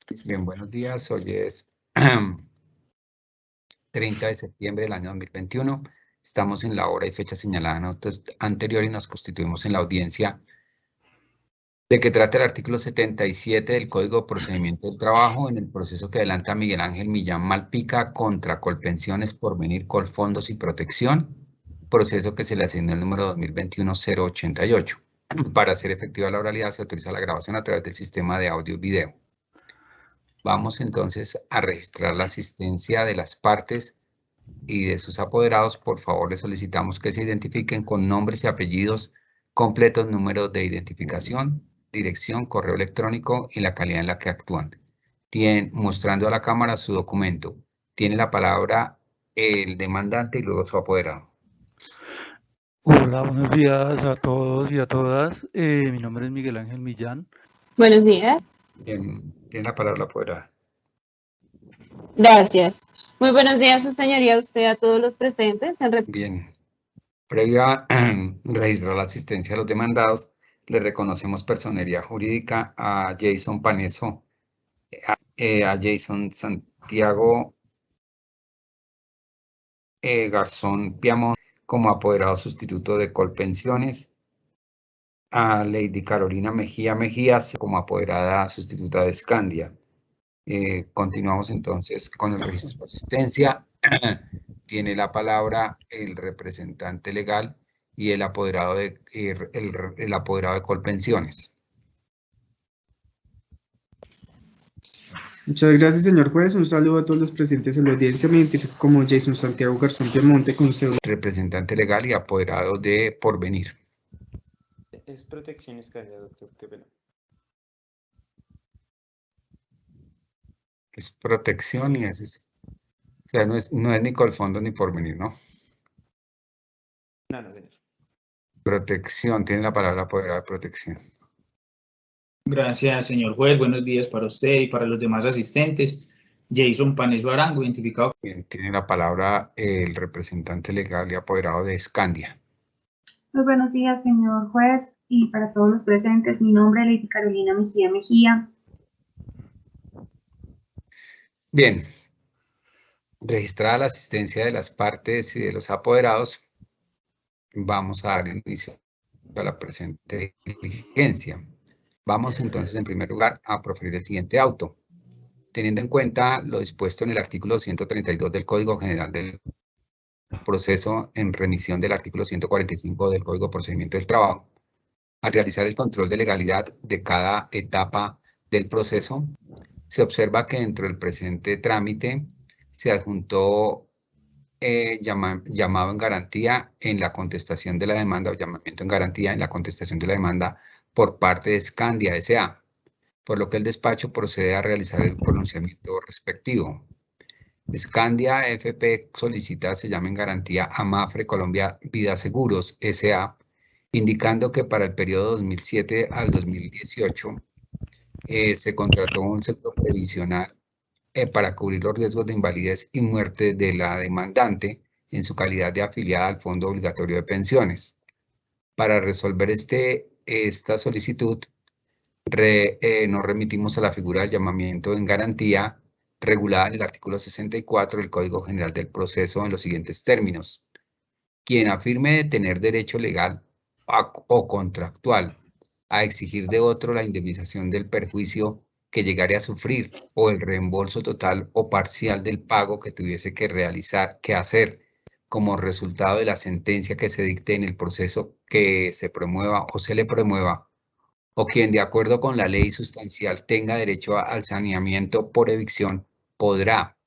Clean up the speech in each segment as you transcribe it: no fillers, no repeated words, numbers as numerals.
Bien, buenos días. Hoy es 30 de septiembre del año 2021. Estamos en la hora y fecha señalada en acto anterior y nos constituimos en la audiencia de que trata el artículo 77 del Código de Procedimiento del Trabajo en el proceso que adelanta Miguel Ángel Millán Malpica contra Colpensiones, Porvenir, Colfondos y Protección, proceso que se le asignó el número 2021-088. Para hacer efectiva la oralidad se autoriza la grabación a través del sistema de audio y video. Vamos entonces a registrar la asistencia de las partes y de sus apoderados. Por favor, les solicitamos que se identifiquen con nombres y apellidos completos, números de identificación, dirección, correo electrónico y la calidad en la que actúan. Mostrando a la cámara su documento. Tiene la palabra el demandante y luego su apoderado. Hola, buenos días a todos y a todas. Mi nombre es Miguel Ángel Millán. Buenos días. Bien, tiene la palabra la apoderada. Gracias. Muy buenos días, su señoría, usted, a todos los presentes. Bien. Previo a registrar la asistencia de los demandados, le reconocemos personería jurídica a Jason Paneso, a Jason Santiago Garzón Piamón como apoderado sustituto de Colpensiones, a Lady Carolina Mejía Mejías como apoderada sustituta de Scandia. Continuamos entonces con el registro de asistencia. Tiene la palabra el representante legal y el apoderado de Colpensiones. Muchas gracias, señor juez. Un saludo a todos los presentes en la audiencia. Me identifico como Jason Santiago Garzón Piamonte, con cédula. Representante legal y apoderado de Porvenir. Es Protección Scandia, doctor. Qué pena. Es Protección y es. O sea, no es ni Colfondo ni Porvenir, ¿no? No, señor. Protección, tiene la palabra apoderado de Protección. Gracias, señor juez. Buenos días para usted y para los demás asistentes. Jason Paneso Arango, identificado. Bien, tiene la palabra el representante legal y apoderado de Scandia. Muy buenos días, señor juez, y para todos los presentes. Mi nombre es Lady Carolina Mejía Mejía. Bien. Registrada la asistencia de las partes y de los apoderados, vamos a dar inicio a la presente diligencia. Vamos entonces en primer lugar a proferir el siguiente auto. Teniendo en cuenta lo dispuesto en el artículo 132 del Código General del Proceso en remisión del artículo 145 del Código de Procedimiento del Trabajo, al realizar el control de legalidad de cada etapa del proceso, se observa que dentro del presente trámite se adjuntó llamado en garantía en la contestación de la demanda o llamamiento en garantía en la contestación de la demanda por parte de Scandia S.A., por lo que el despacho procede a realizar el pronunciamiento respectivo. Scandia FP solicita se llama en garantía a Mapfre Colombia Vida Seguros S.A., indicando que para el periodo 2007 al 2018 se contrató un seguro previsional para cubrir los riesgos de invalidez y muerte de la demandante en su calidad de afiliada al Fondo Obligatorio de Pensiones. Para resolver esta solicitud, nos remitimos a la figura del llamamiento en garantía regulada en el artículo 64 del Código General del Proceso en los siguientes términos. Quien afirme tener derecho legal o contractual a exigir de otro la indemnización del perjuicio que llegare a sufrir o el reembolso total o parcial del pago que tuviese que hacer como resultado de la sentencia que se dicte en el proceso que se promueva o se le promueva, o quien de acuerdo con la ley sustancial tenga derecho al saneamiento por evicción, podrá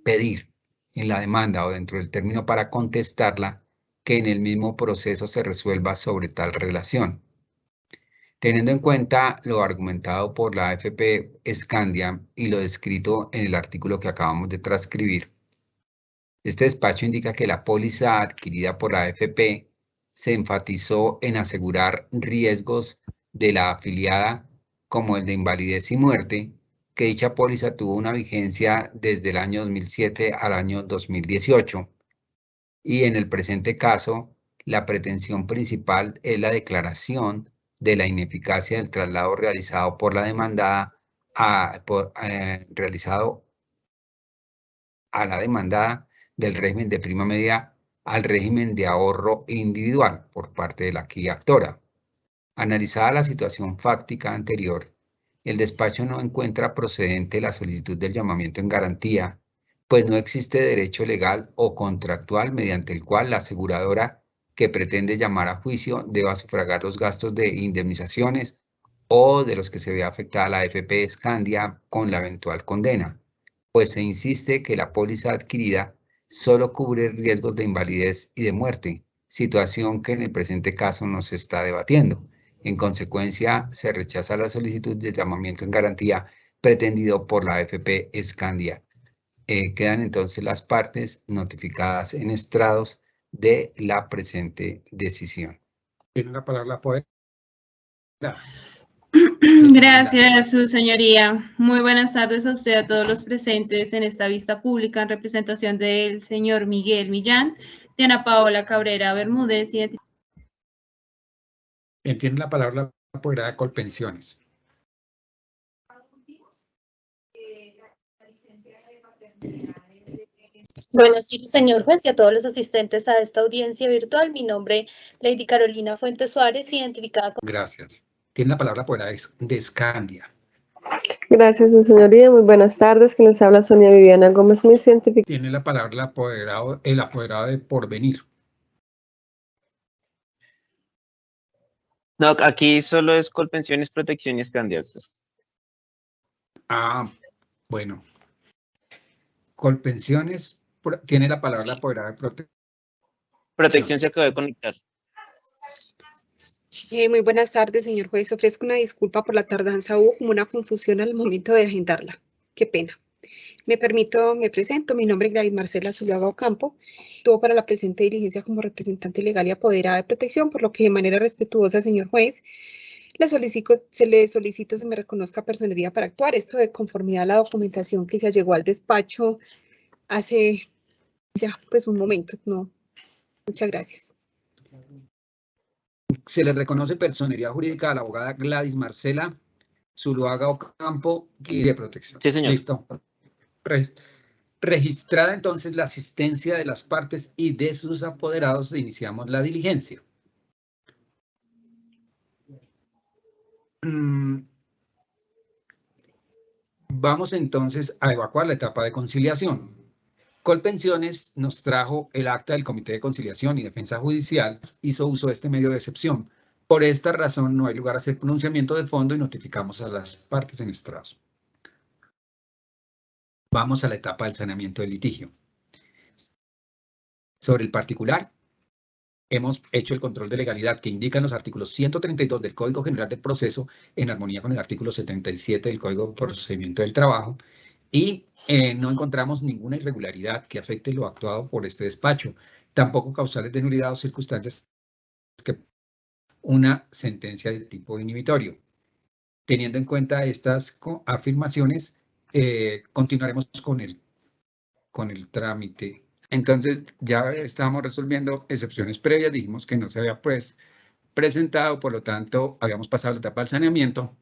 pedir en la demanda o dentro del término para contestarla que en el mismo proceso se resuelva sobre tal relación. Teniendo en cuenta lo argumentado por la AFP Scandia y lo descrito en el artículo que acabamos de transcribir, este despacho indica que la póliza adquirida por la AFP se enfatizó en asegurar riesgos de la afiliada como el de invalidez y muerte, que dicha póliza tuvo una vigencia desde el año 2007 al año 2018. Y en el presente caso, la pretensión principal es la declaración de la ineficacia del traslado realizado por la demandada realizado a la demandada del régimen de prima media al régimen de ahorro individual por parte de la aquí actora. Analizada la situación fáctica anterior, el despacho no encuentra procedente la solicitud del llamamiento en garantía, pues no existe derecho legal o contractual mediante el cual la aseguradora que pretende llamar a juicio deba sufragar los gastos de indemnizaciones o de los que se ve afectada la AFP Scandia con la eventual condena, pues se insiste que la póliza adquirida solo cubre riesgos de invalidez y de muerte, situación que en el presente caso no se está debatiendo. En consecuencia, se rechaza la solicitud de llamamiento en garantía pretendido por la AFP Scandia. Quedan entonces las partes notificadas en estrados de la presente decisión. Tiene la palabra poder. Gracias, su señoría. Muy buenas tardes a usted, a todos los presentes en esta vista pública en representación del señor Miguel Millán, Diana Paola Cabrera Bermúdez. Tiene la palabra la apoderada de Colpensiones. Buenos días, señor juez, y a todos los asistentes a esta audiencia virtual. Mi nombre, Lady Carolina Fuentes Suárez, identificada con... Gracias. Tiene la palabra la apoderada de Scandia. Gracias, su señoría. Muy buenas tardes. Que les habla Sonia Viviana Gómez, mi científica. Tiene la palabra el apoderado de Porvenir. No, aquí solo es Colpensiones, Protección y Scandia. Bueno. Colpensiones, tiene la palabra la apoderada de Protección. Protección se acaba de conectar. Muy buenas tardes, señor juez. Ofrezco una disculpa por la tardanza. Hubo como una confusión al momento de agendarla. Qué pena. Me presento. Mi nombre es Gladys Marcela Zuluaga Ocampo. Estuvo para la presente diligencia como representante legal y apoderada de protección, por lo que de manera respetuosa, señor juez, se le solicito se me reconozca personería para actuar. Esto de conformidad a la documentación que se llegó al despacho hace ya pues un momento. No. Muchas gracias. Se le reconoce personería jurídica a la abogada Gladys Marcela Zuluaga Ocampo y de protección. Sí, señor. Listo. Registrada entonces la asistencia de las partes y de sus apoderados, iniciamos la diligencia. Vamos entonces a evacuar la etapa de conciliación. Colpensiones nos trajo el acta del Comité de Conciliación y Defensa Judicial, hizo uso de este medio de excepción. Por esta razón no hay lugar a hacer pronunciamiento de fondo y notificamos a las partes en estrados. Vamos a la etapa del saneamiento del litigio. Sobre el particular, hemos hecho el control de legalidad que indican los artículos 132 del Código General del Proceso en armonía con el artículo 77 del Código de Procedimiento del Trabajo y no encontramos ninguna irregularidad que afecte lo actuado por este despacho, tampoco causales de nulidad o circunstancias que una sentencia de tipo inhibitorio. Teniendo en cuenta estas afirmaciones, continuaremos con el trámite. Entonces, ya estábamos resolviendo excepciones previas, dijimos que no se había pues presentado, por lo tanto, habíamos pasado la etapa del saneamiento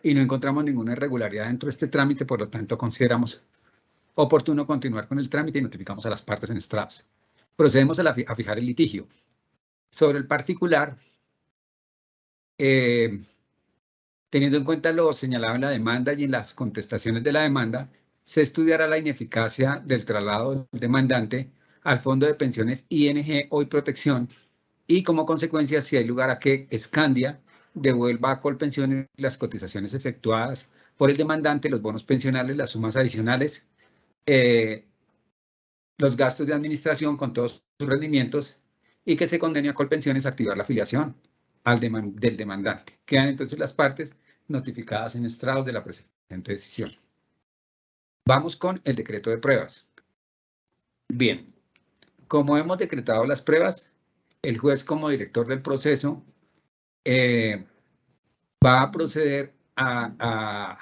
y no encontramos ninguna irregularidad dentro de este trámite, por lo tanto, consideramos oportuno continuar con el trámite y notificamos a las partes en estrados. Procedemos a fijar el litigio. Sobre el particular, teniendo en cuenta lo señalado en la demanda y en las contestaciones de la demanda, se estudiará la ineficacia del traslado del demandante al Fondo de Pensiones ING Hoy Protección y como consecuencia si hay lugar a que Scandia devuelva a Colpensiones las cotizaciones efectuadas por el demandante, los bonos pensionales, las sumas adicionales, los gastos de administración con todos sus rendimientos y que se condene a Colpensiones a activar la afiliación del demandante. Quedan entonces las partes notificadas en estrados de la presente decisión. Vamos con el decreto de pruebas. Bien, como hemos decretado las pruebas, el juez como director del proceso va a proceder a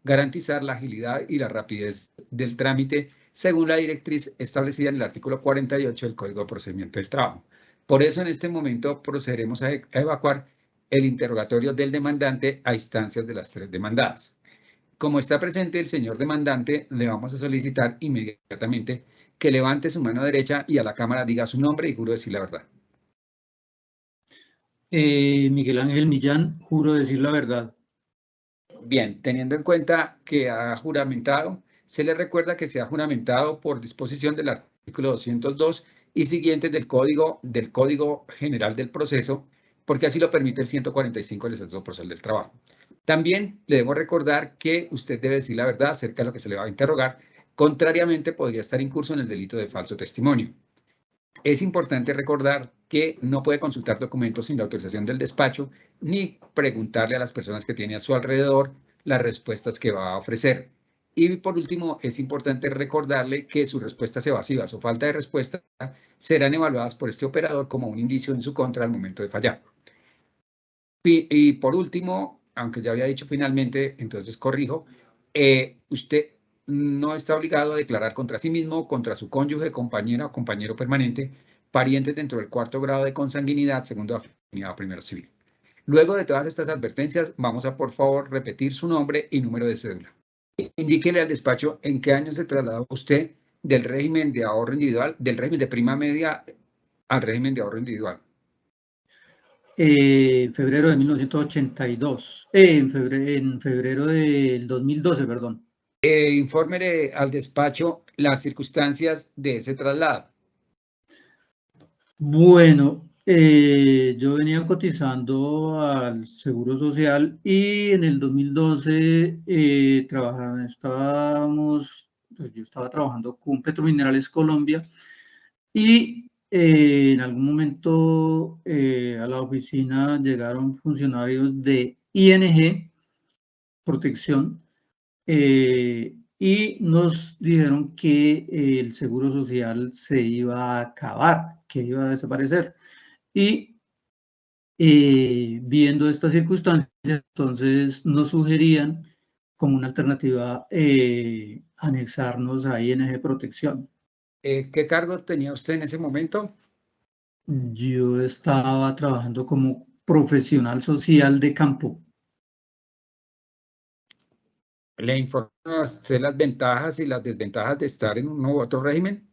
garantizar la agilidad y la rapidez del trámite según la directriz establecida en el artículo 48 del Código de Procedimiento del Trabajo. Por eso en este momento procederemos a evacuar el interrogatorio del demandante a instancias de las tres demandadas. Como está presente el señor demandante, le vamos a solicitar inmediatamente que levante su mano derecha y a la cámara diga su nombre y juro decir la verdad. Miguel Ángel Millán, juro decir la verdad. Bien, teniendo en cuenta que ha juramentado, se le recuerda que se ha juramentado por disposición del artículo 202 y siguientes del Código General del Proceso, porque así lo permite el 145 del Estatuto Procesal del Trabajo. También le debo recordar que usted debe decir la verdad acerca de lo que se le va a interrogar, contrariamente podría estar incurso en el delito de falso testimonio. Es importante recordar que no puede consultar documentos sin la autorización del despacho ni preguntarle a las personas que tiene a su alrededor las respuestas que va a ofrecer. Y por último, es importante recordarle que sus respuestas evasivas o falta de respuesta serán evaluadas por este operador como un indicio en su contra al momento de fallar. Y por último, aunque ya había dicho finalmente, entonces corrijo, usted no está obligado a declarar contra sí mismo, contra su cónyuge, compañera o compañero permanente, parientes dentro del 4º grado de consanguinidad, segundo afinidad, primero civil. Luego de todas estas advertencias, vamos a, por favor, repetir su nombre y número de cédula. Indíquele al despacho en qué año se trasladó usted del régimen de ahorro individual, del régimen de prima media al régimen de ahorro individual. En febrero de 1982, en febrero del 2012, perdón. Infórmele al despacho las circunstancias de ese traslado. Bueno, yo venía cotizando al Seguro Social y en el 2012 yo estaba trabajando con Petrominerales Colombia y en algún momento a la oficina llegaron funcionarios de ING Protección y nos dijeron que el Seguro Social se iba a acabar, que iba a desaparecer. Y viendo estas circunstancias, entonces nos sugerían como una alternativa anexarnos a ING Protección. ¿Qué cargo tenía usted en ese momento? Yo estaba trabajando como profesional social de campo. ¿Le informó a usted las ventajas y las desventajas de estar en uno u otro régimen?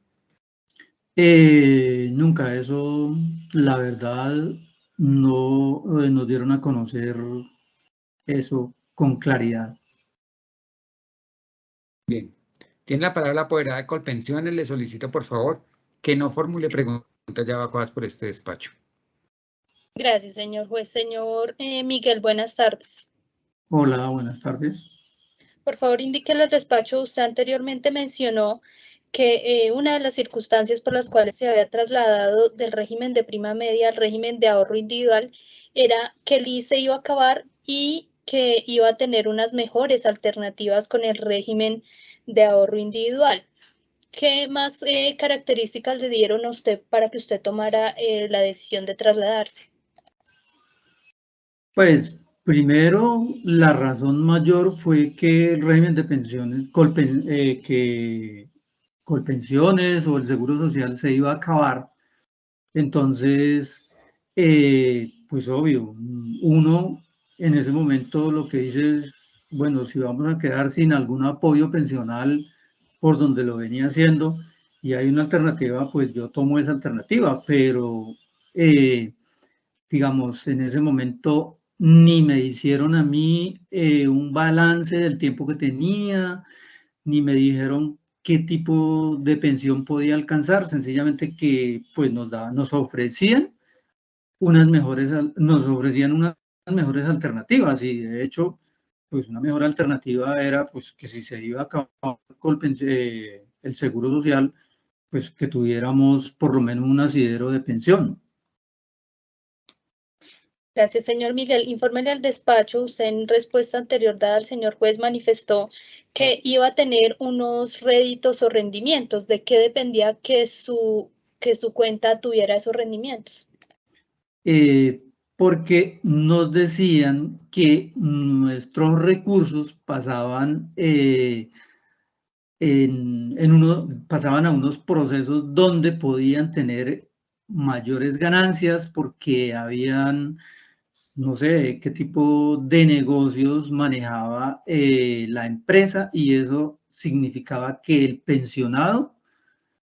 Nunca, eso, la verdad, no nos dieron a conocer eso con claridad. Bien. Tiene la palabra la apoderada de Colpensiones. Le solicito, por favor, que no formule preguntas ya evacuadas por este despacho. Gracias, señor juez. Señor Miguel, buenas tardes. Hola, buenas tardes. Por favor, indíquele al despacho, usted anteriormente mencionó que una de las circunstancias por las cuales se había trasladado del régimen de prima media al régimen de ahorro individual era que el ICE iba a acabar y que iba a tener unas mejores alternativas con el régimen de ahorro individual. ¿Qué más características le dieron a usted para que usted tomara la decisión de trasladarse? Pues primero, la razón mayor fue que el régimen de pensiones, Colpensiones o el Seguro Social se iba a acabar. Entonces, pues obvio, uno en ese momento lo que dice es, bueno, si vamos a quedar sin algún apoyo pensional por donde lo venía haciendo y hay una alternativa, pues yo tomo esa alternativa, pero digamos, en ese momento ni me hicieron a mí un balance del tiempo que tenía, ni me dijeron qué tipo de pensión podía alcanzar, sencillamente que pues nos ofrecían unas mejores alternativas y de hecho pues una mejor alternativa era pues que si se iba a acabar el Seguro Social, pues que tuviéramos por lo menos un asidero de pensión. Gracias, señor Miguel. Infórmele al despacho, usted en respuesta anterior dada al señor juez manifestó que iba a tener unos réditos o rendimientos. ¿De qué dependía que su cuenta tuviera esos rendimientos? Porque nos decían que nuestros recursos pasaban, pasaban a unos procesos donde podían tener mayores ganancias porque habían no sé qué tipo de negocios manejaba la empresa, y eso significaba que el pensionado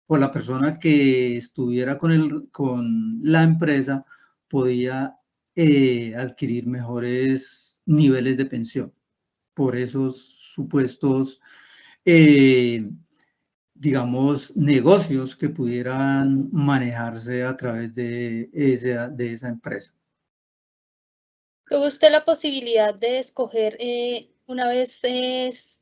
o la persona que estuviera con la empresa podía adquirir mejores niveles de pensión por esos supuestos, digamos, negocios que pudieran manejarse a través de esa empresa. ¿Tuvo usted la posibilidad de escoger, una vez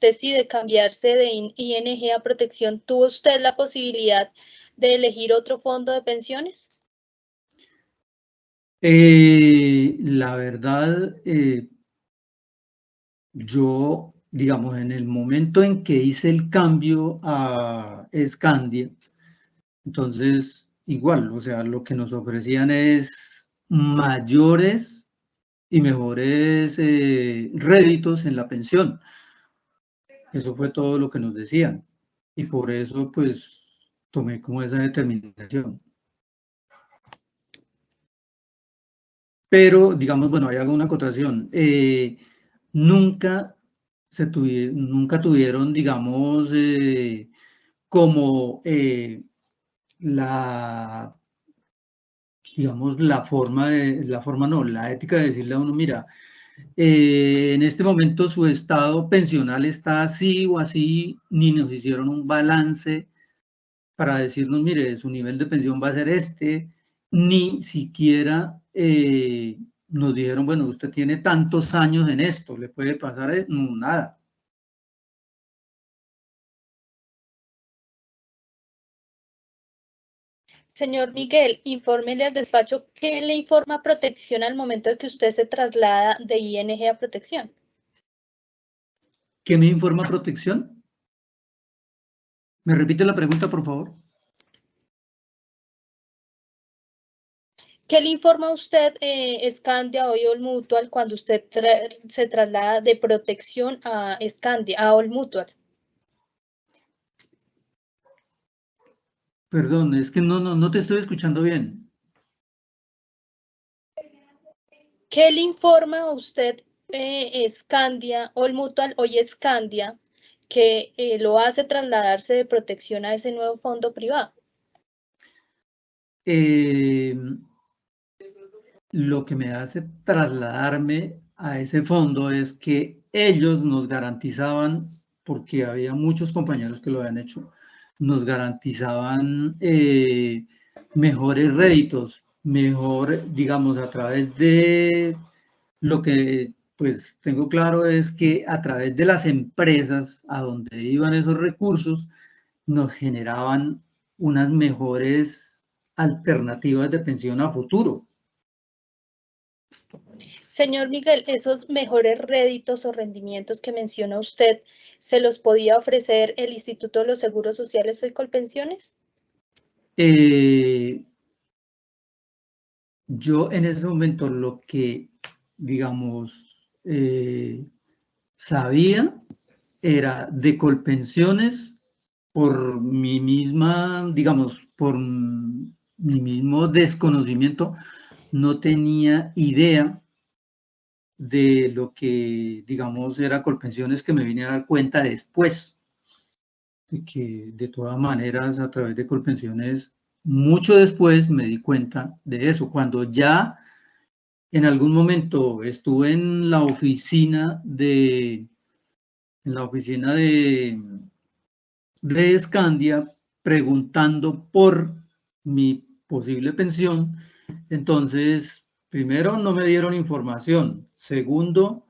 decide cambiarse de ING a Protección, tuvo usted la posibilidad de elegir otro fondo de pensiones? La verdad, yo, digamos, en el momento en que hice el cambio a Scandia, entonces, igual, o sea, lo que nos ofrecían es mayores y mejores réditos en la pensión. Eso fue todo lo que nos decían. Y por eso, pues, tomé como esa determinación. Pero, digamos, bueno, ahí hago una acotación. Nunca tuvieron, digamos, como la ética de decirle a uno, mira, en este momento su estado pensional está así o así, ni nos hicieron un balance para decirnos, mire, su nivel de pensión va a ser este, ni siquiera nos dijeron, bueno, usted tiene tantos años en esto, le puede pasar nada. Señor Miguel, infórmele al despacho qué le informa Protección al momento de que usted se traslada de ING a Protección. ¿Qué me informa Protección? ¿Me repite la pregunta, por favor? ¿Qué le informa a usted Scandia o All Mutual cuando usted se traslada de Protección a Scandia, a All Mutual? Perdón, es que no te estoy escuchando bien. ¿Qué le informa a usted Scandia, All Mutual, hoy Scandia, que lo hace trasladarse de Protección a ese nuevo fondo privado? Lo que me hace trasladarme a ese fondo es que ellos nos garantizaban, porque había muchos compañeros que lo habían hecho, nos garantizaban mejores réditos, mejor, digamos, a través de lo que pues tengo claro es que a través de las empresas a donde iban esos recursos nos generaban unas mejores alternativas de pensión a futuro. Señor Miguel, esos mejores réditos o rendimientos que menciona usted, ¿se los podía ofrecer el Instituto de los Seguros Sociales o Colpensiones? Yo en ese momento lo que, digamos, sabía era de Colpensiones por mi misma, digamos, por mi mismo desconocimiento, no tenía idea de lo que, digamos, era Colpensiones, que me vine a dar cuenta después, de que de todas maneras a través de Colpensiones, mucho después me di cuenta de eso, cuando ya en algún momento estuve en la oficina de Scandia preguntando por mi posible pensión. Entonces, primero, no me dieron información. Segundo,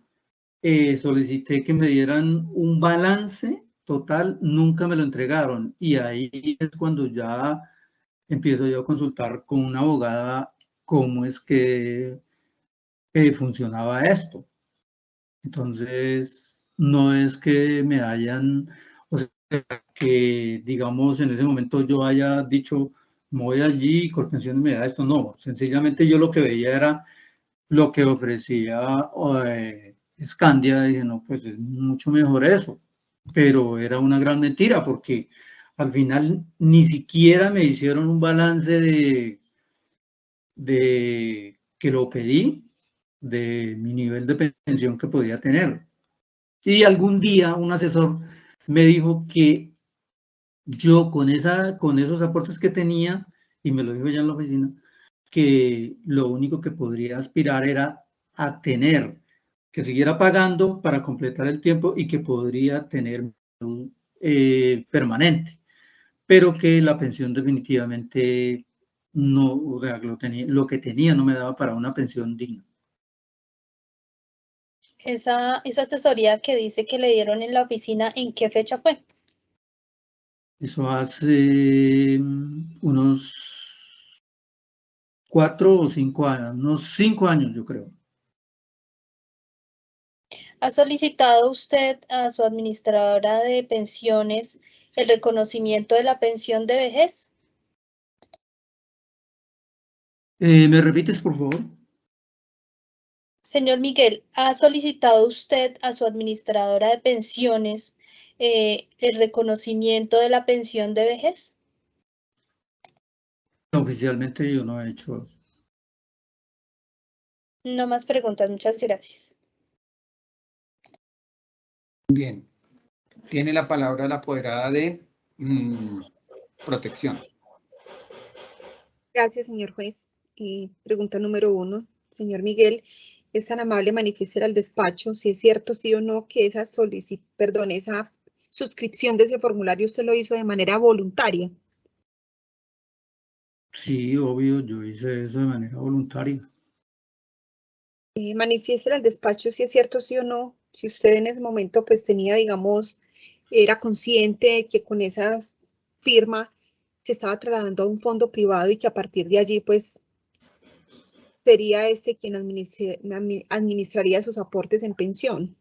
solicité que me dieran un balance total, nunca me lo entregaron. Y ahí es cuando ya empiezo yo a consultar con una abogada cómo es que funcionaba esto. Entonces, no es que me hayan, o sea, que digamos en ese momento yo haya dicho, me voy allí y Colpensiones me da esto, no, sencillamente yo lo que veía era lo que ofrecía Scandia, y dije, no, pues es mucho mejor eso, pero era una gran mentira porque al final ni siquiera me hicieron un balance de que lo pedí, de mi nivel de pensión que podía tener. Y algún día un asesor me dijo que yo con esos aportes que tenía, y me lo dijo ya en la oficina, que lo único que podría aspirar era a tener, que siguiera pagando para completar el tiempo y que podría tener permanente, pero que la pensión definitivamente no, o sea, lo que tenía no me daba para una pensión digna. Esa asesoría que dice que le dieron en la oficina, ¿en qué fecha fue? Eso hace unos 4 o 5 años, unos 5 años yo creo. ¿Ha solicitado usted a su administradora de pensiones el reconocimiento de la pensión de vejez? ¿Me repites, por favor? Señor Miguel, ¿ha solicitado usted a su administradora de pensiones el reconocimiento de la pensión de vejez? Oficialmente yo no he hecho eso. No más preguntas, muchas gracias. Bien. Tiene la palabra la apoderada de protección. Gracias, señor juez. Pregunta número 1. Señor Miguel, es tan amable manifiestar al despacho si es cierto, sí o no, que esa suscripción de ese formulario usted lo hizo de manera voluntaria. Sí, obvio, yo hice eso de manera voluntaria. Manifiestar al despacho si es cierto, sí o no, si usted en ese momento pues tenía, digamos, era consciente de que con esa firma se estaba trasladando a un fondo privado y que a partir de allí pues sería quien administraría sus aportes en pensión.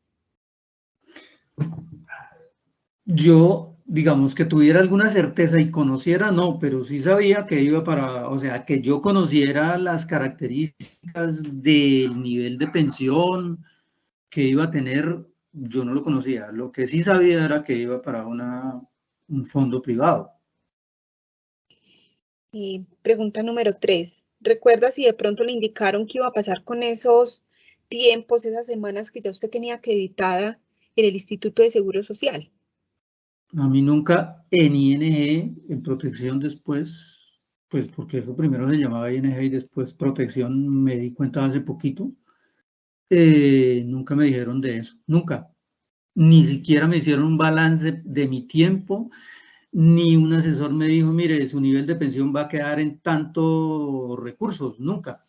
Yo, digamos, que tuviera alguna certeza y conociera, no, pero sí sabía que iba para, o sea, que yo conociera las características del nivel de pensión que iba a tener, yo no lo conocía. Lo que sí sabía era que iba para un fondo privado. Y pregunta número 3. ¿Recuerda si de pronto le indicaron qué iba a pasar con esos tiempos, esas semanas que ya usted tenía acreditada en el Instituto de Seguro Social? A mí nunca en ING, en protección después, pues porque eso primero se llamaba ING y después protección, me di cuenta hace poquito, nunca me dijeron de eso, nunca. Ni siquiera me hicieron un balance de mi tiempo, ni un asesor me dijo, mire, su nivel de pensión va a quedar en tantos recursos, nunca.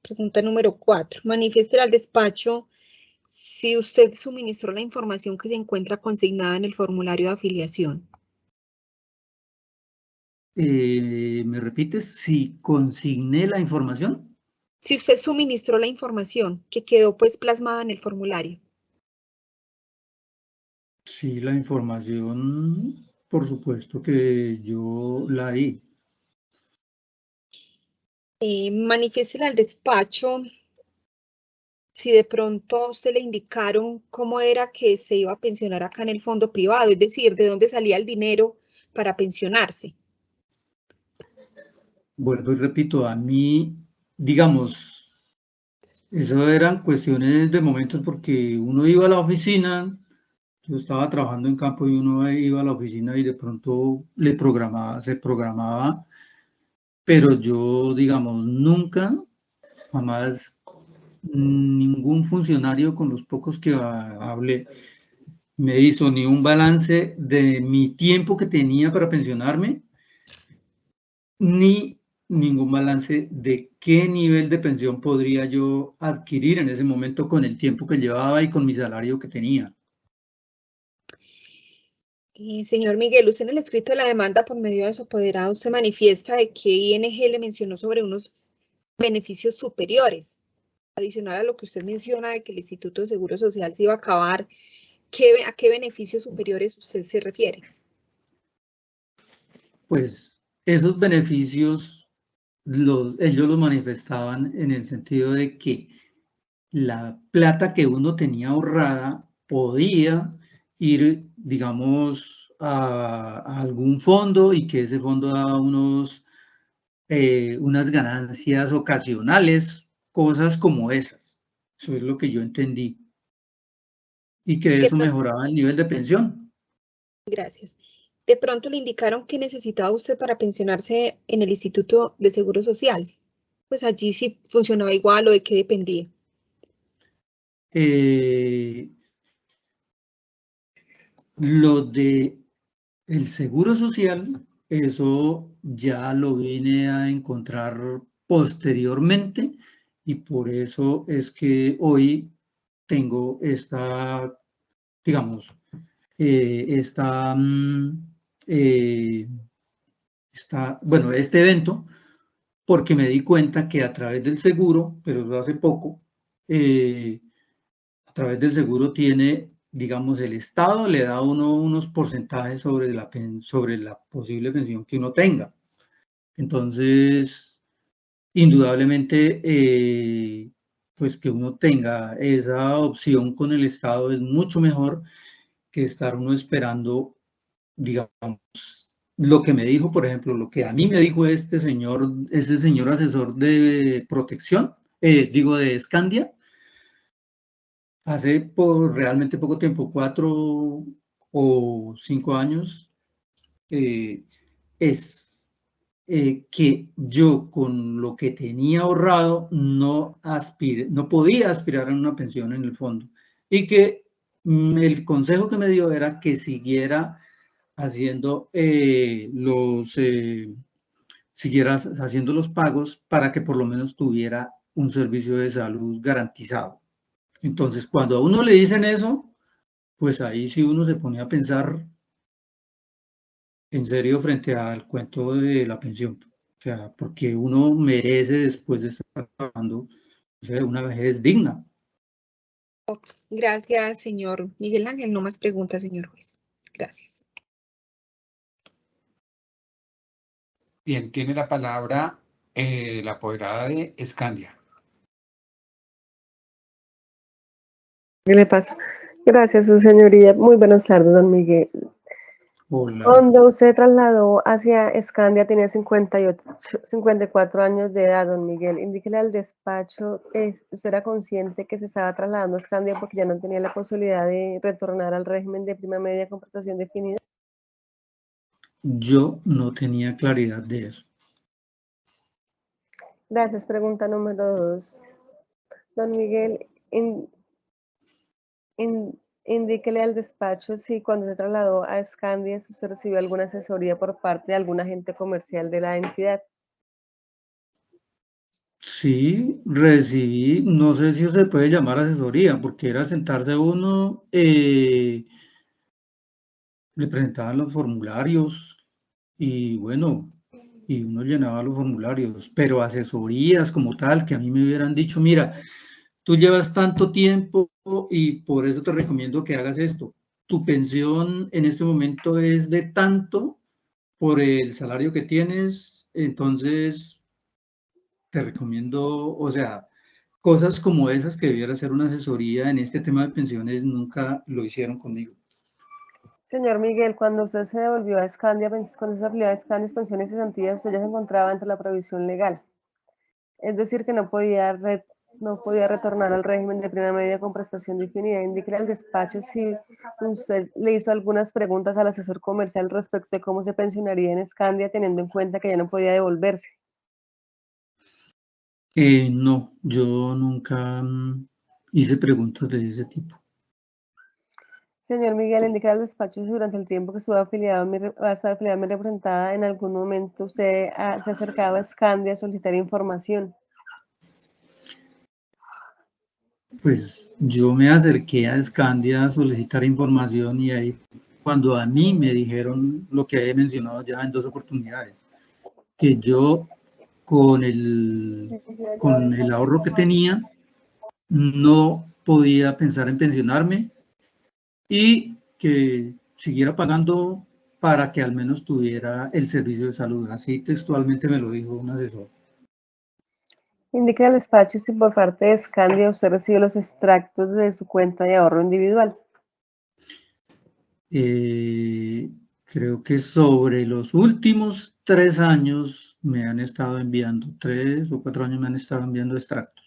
Pregunta número 4. Manifieste al despacho si usted suministró la información que se encuentra consignada en el formulario de afiliación. ¿Me repites si consigné la información? Si usted suministró la información que quedó pues plasmada en el formulario. Sí, la información, por supuesto que yo la di. Manifieste al despacho si de pronto a usted le indicaron cómo era que se iba a pensionar acá en el fondo privado, es decir, de dónde salía el dinero para pensionarse. Vuelvo y repito, a mí, digamos, eso eran cuestiones de momentos porque uno iba a la oficina, yo estaba trabajando en campo y uno iba a la oficina y de pronto se programaba, pero yo, digamos, nunca, jamás, ningún funcionario con los pocos que hablé me hizo ni un balance de mi tiempo que tenía para pensionarme, ni ningún balance de qué nivel de pensión podría yo adquirir en ese momento con el tiempo que llevaba y con mi salario que tenía. Señor Miguel, usted en el escrito de la demanda por medio de su apoderado, usted manifiesta de que ING le mencionó sobre unos beneficios superiores, adicional a lo que usted menciona de que el Instituto de Seguro Social se iba a acabar. ¿A qué beneficios superiores usted se refiere? Pues esos beneficios ellos los manifestaban en el sentido de que la plata que uno tenía ahorrada podía ir, digamos, a algún fondo y que ese fondo daba unos unas ganancias ocasionales, cosas como esas. Eso es lo que yo entendí. Y que eso mejoraba el nivel de pensión. Gracias. De pronto le indicaron que necesitaba usted para pensionarse en el Instituto de Seguro Social. Pues allí sí funcionaba igual o de qué dependía. Lo de el Seguro Social, eso ya lo vine a encontrar posteriormente y por eso es que hoy tengo esta, digamos, este evento, porque me di cuenta que a través del seguro, pero eso hace poco, a través del seguro tiene, digamos, el Estado le da a uno unos porcentajes sobre la posible pensión que uno tenga. Entonces, indudablemente, pues que uno tenga esa opción con el Estado es mucho mejor que estar uno esperando, digamos, lo que me dijo, por ejemplo, lo que a mí me dijo este señor asesor de protección, de Scandia, hace por realmente poco tiempo, 4 o 5 años, es que yo con lo que tenía ahorrado no podía aspirar a una pensión en el fondo. Y que el consejo que me dio era que siguiera haciendo los pagos para que por lo menos tuviera un servicio de salud garantizado. Entonces, cuando a uno le dicen eso, pues ahí sí uno se pone a pensar en serio frente al cuento de la pensión. O sea, porque uno merece, después de estar trabajando, una vejez digna. Gracias, señor Miguel Ángel. No más preguntas, señor juez. Gracias. Bien, tiene la palabra la apoderada de Scandia. ¿Qué le pasa? Gracias, su señoría. Muy buenas tardes, don Miguel. Hola. Cuando usted trasladó hacia Scandia tenía 54 años de edad, don Miguel. Indíquele al despacho, ¿usted era consciente que se estaba trasladando a Scandia porque ya no tenía la posibilidad de retornar al régimen de prima media con prestación definida? Yo no tenía claridad de eso. Gracias. Pregunta número 2. Don Miguel, indíquele al despacho si cuando se trasladó a Scandia usted recibió alguna asesoría por parte de algún agente comercial de la entidad. Sí, recibí, no sé si se puede llamar asesoría, porque era sentarse uno, le presentaban los formularios y bueno, y uno llenaba los formularios, pero asesorías como tal, que a mí me hubieran dicho, mira, tú llevas tanto tiempo y por eso te recomiendo que hagas esto. Tu pensión en este momento es de tanto por el salario que tienes, entonces te recomiendo, o sea, cosas como esas que debiera ser una asesoría en este tema de pensiones nunca lo hicieron conmigo. Señor Miguel, cuando usted se devolvió a Scandia, cuando se afilió a Scandia Pensiones y Cesantías, usted ya se encontraba dentro de la provisión legal. Es decir, que no podía retornar al régimen de prima media con prestación definida. Indíquele al despacho si usted le hizo algunas preguntas al asesor comercial respecto de cómo se pensionaría en Scandia, teniendo en cuenta que ya no podía devolverse. No, yo nunca hice preguntas de ese tipo. Señor Miguel, indica al despacho si durante el tiempo que estuvo afiliado a mi representada, en algún momento usted se acercaba a Scandia a solicitar información. Pues yo me acerqué a Scandia a solicitar información y ahí cuando a mí me dijeron lo que he mencionado ya en 2 oportunidades, que yo con el ahorro que tenía no podía pensar en pensionarme y que siguiera pagando para que al menos tuviera el servicio de salud. Así textualmente me lo dijo un asesor. Indique al despacho si por parte de Scandia usted recibe los extractos de su cuenta de ahorro individual. Creo que sobre los últimos 3 años me han estado enviando, 3 o 4 años me han estado enviando extractos.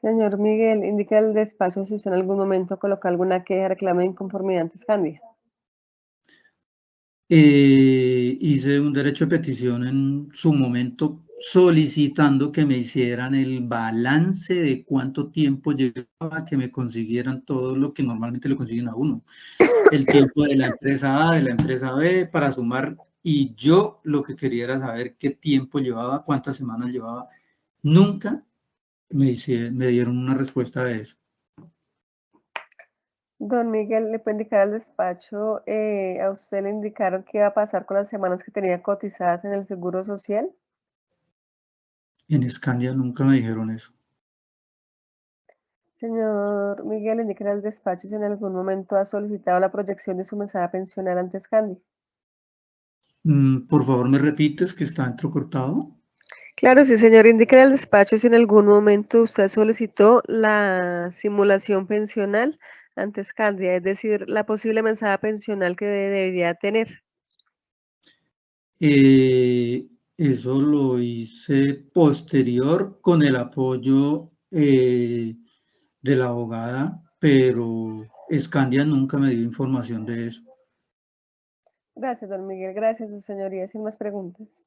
Señor Miguel, indica el despacho si usted en algún momento coloca alguna queja, reclamo de inconformidad ante Scandia. Hice un derecho de petición en su momento solicitando que me hicieran el balance de cuánto tiempo llevaba, que me consiguieran todo lo que normalmente le consiguen a uno. El tiempo de la empresa A, de la empresa B, para sumar. Y yo lo que quería era saber qué tiempo llevaba, cuántas semanas llevaba. Nunca me dieron una respuesta de eso. Don Miguel, ¿le puede indicar al despacho, a usted le indicaron qué iba a pasar con las semanas que tenía cotizadas en el Seguro Social? En Scandia nunca me dijeron eso. Señor Miguel, indique al despacho si en algún momento ha solicitado la proyección de su mesada pensional ante Scandia. Por favor, ¿me repites que está entrecortado? Claro, sí, señor. Indique al despacho si en algún momento usted solicitó la simulación pensional ante Scandia, es decir, la posible mesada pensional que debería tener. Eso lo hice posterior con el apoyo de la abogada, pero Scandia nunca me dio información de eso. Gracias, don Miguel. Gracias, su señoría. Sin más preguntas.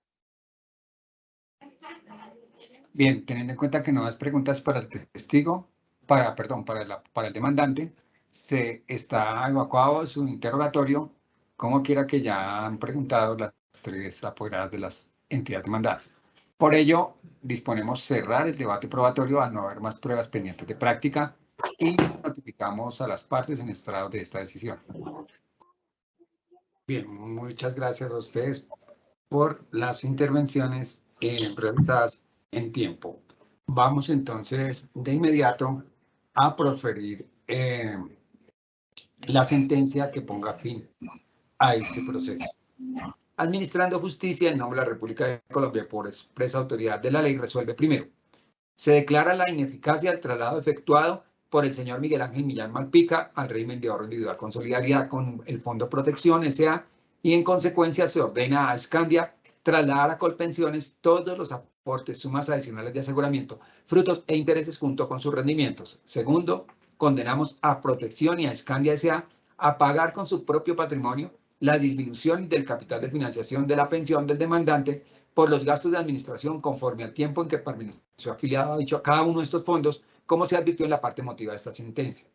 Bien, teniendo en cuenta que no hay preguntas para el testigo, para el demandante, se está evacuado su interrogatorio, como quiera que ya han preguntado las 3 apoderadas de las entidades demandadas. Por ello, disponemos cerrar el debate probatorio al no haber más pruebas pendientes de práctica y notificamos a las partes en estrado de esta decisión. Bien, muchas gracias a ustedes por las intervenciones realizadas en tiempo. Vamos entonces de inmediato a proferir la sentencia que ponga fin a este proceso. Administrando justicia en nombre de la República de Colombia por expresa autoridad de la ley, resuelve primero. Se declara la ineficacia del traslado efectuado por el señor Miguel Ángel Millán Malpica al régimen de ahorro individual con solidaridad con el Fondo Protección S.A. y en consecuencia se ordena a Scandia trasladar a Colpensiones todos los aportes, sumas adicionales de aseguramiento, frutos e intereses junto con sus rendimientos. Segundo, condenamos a Protección y a Scandia S.A. a pagar con su propio patrimonio la disminución del capital de financiación de la pensión del demandante por los gastos de administración conforme al tiempo en que permaneció afiliado a cada uno de estos fondos, como se advirtió en la parte motiva de esta sentencia.